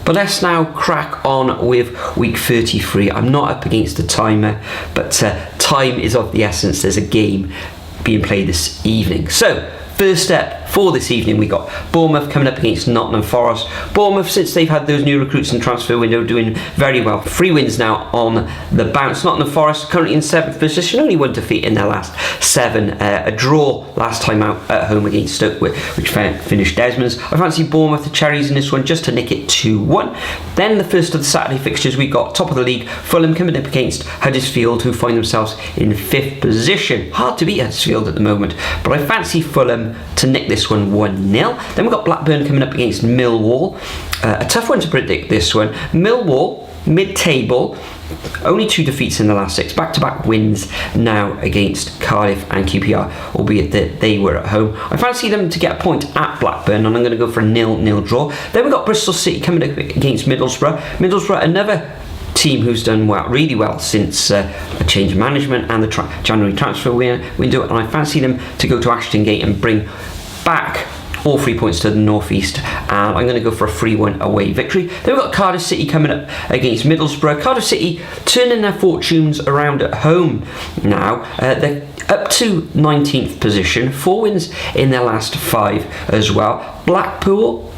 But let's now crack on with week 33. I'm not up against the timer, but time is of the essence. There's a game being played this evening. So, first step for this evening, we got Bournemouth coming up against Nottingham Forest. Bournemouth, since they've had those new recruits in transfer window, doing very well. 3 wins now on the bounce. Nottingham Forest currently in 7th position, only 1 defeat in their last 7. A draw last time out at home against Stoke, which finished Desmond's. I fancy Bournemouth the cherries in this one, just to nick it 2-1. Then the first of the Saturday fixtures, we got top of the league, Fulham coming up against Huddersfield, who find themselves in 5th position. Hard to beat Huddersfield at the moment, but I fancy Fulham to nick this one 1-0. Then we've got Blackburn coming up against Millwall. A tough one to predict, this one. Millwall, mid-table, only 2 defeats in the last 6. Back-to-back wins now against Cardiff and QPR, albeit that they were at home. I fancy them to get a point at Blackburn, and I'm going to go for a 0-0 draw. Then we've got Bristol City coming up against Middlesbrough. Middlesbrough, another team who's done really well since a change of management and the January transfer window, and I fancy them to go to Ashton Gate and bring back all 3 points to the northeast, and I'm going to go for a 3-1 away victory. Then we've got Cardiff City coming up against Middlesbrough. Cardiff City turning their fortunes around at home now. They're up to 19th position, 4 wins in their last 5 as well. Blackpool,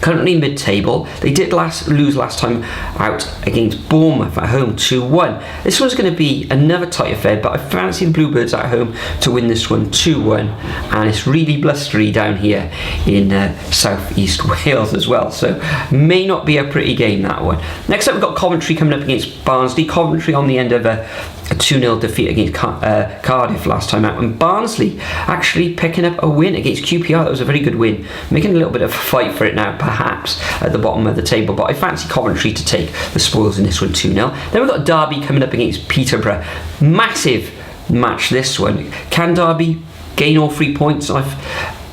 currently mid-table. They did lose last time out against Bournemouth at home 2-1. This one's going to be another tight affair, but I fancy the Bluebirds at home to win this one 2-1, and it's really blustery down here in southeast Wales as well, so may not be a pretty game, that one. Next up, we've got Coventry coming up against Barnsley. Coventry on the end of a 2-0 defeat against Cardiff last time out, and Barnsley actually picking up a win against QPR. That was a very good win, making a little bit of a fight for it now, perhaps at the bottom of the table, but I fancy Coventry to take the spoils in this one 2-0. Then we've got Derby coming up against Peterborough. Massive match, this one. Can Derby gain all 3 points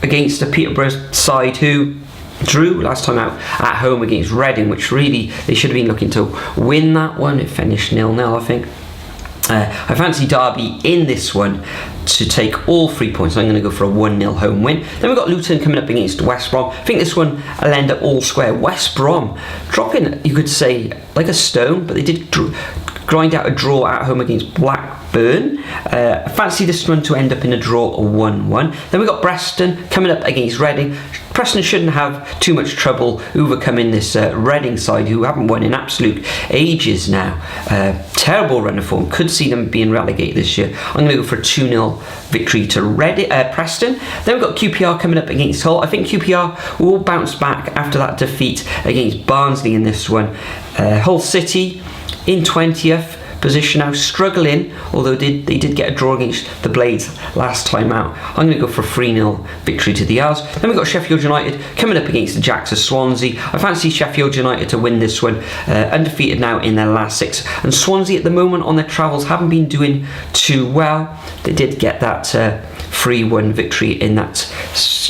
against the Peterborough side who drew last time out at home against Reading, which really they should have been looking to win that one? It finished 0-0, I think. I fancy Derby in this one to take all 3 points. I'm going to go for a 1-0 home win. Then we've got Luton coming up against West Brom. I think this one will end up all square. West Brom dropping, you could say, like a stone, but they did grind out a draw at home against Blackburn. I fancy this one to end up in a draw, a 1-1. Then we've got Preston coming up against Reading. Preston shouldn't have too much trouble overcoming this Reading side, who haven't won in absolute ages now. Terrible run of form. Could see them being relegated this year. I'm going to go for a 2-0 victory to Preston. Then we've got QPR coming up against Hull. I think QPR will bounce back after that defeat against Barnsley in this one. Hull City in 20th position now, struggling, although they did get a draw against the Blades last time out. I'm going to go for a 3-0 victory to the Owls. Then we've got Sheffield United coming up against the Jacks of Swansea. I fancy Sheffield United to win this one, undefeated now in their last 6, and Swansea at the moment on their travels haven't been doing too well. They did get that 3-1 victory in that,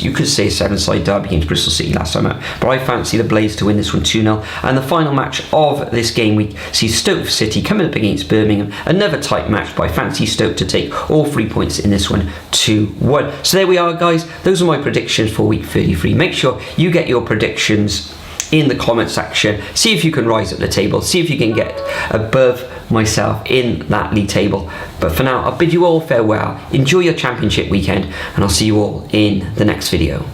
you could say, 7-side derby against Bristol City last time out, but I fancy the Blades to win this one 2-0. And the final match of this game week sees Stoke City coming up against Birmingham. Another tight match, but I fancy Stoke to take all 3 points in this one 2-1. So there we are, guys. Those are my predictions for week 33. Make sure you get your predictions in the comment section. See if you can rise up the table. See if you can get above myself in that league table. But for now, I'll bid you all farewell. Enjoy your championship weekend, and I'll see you all in the next video.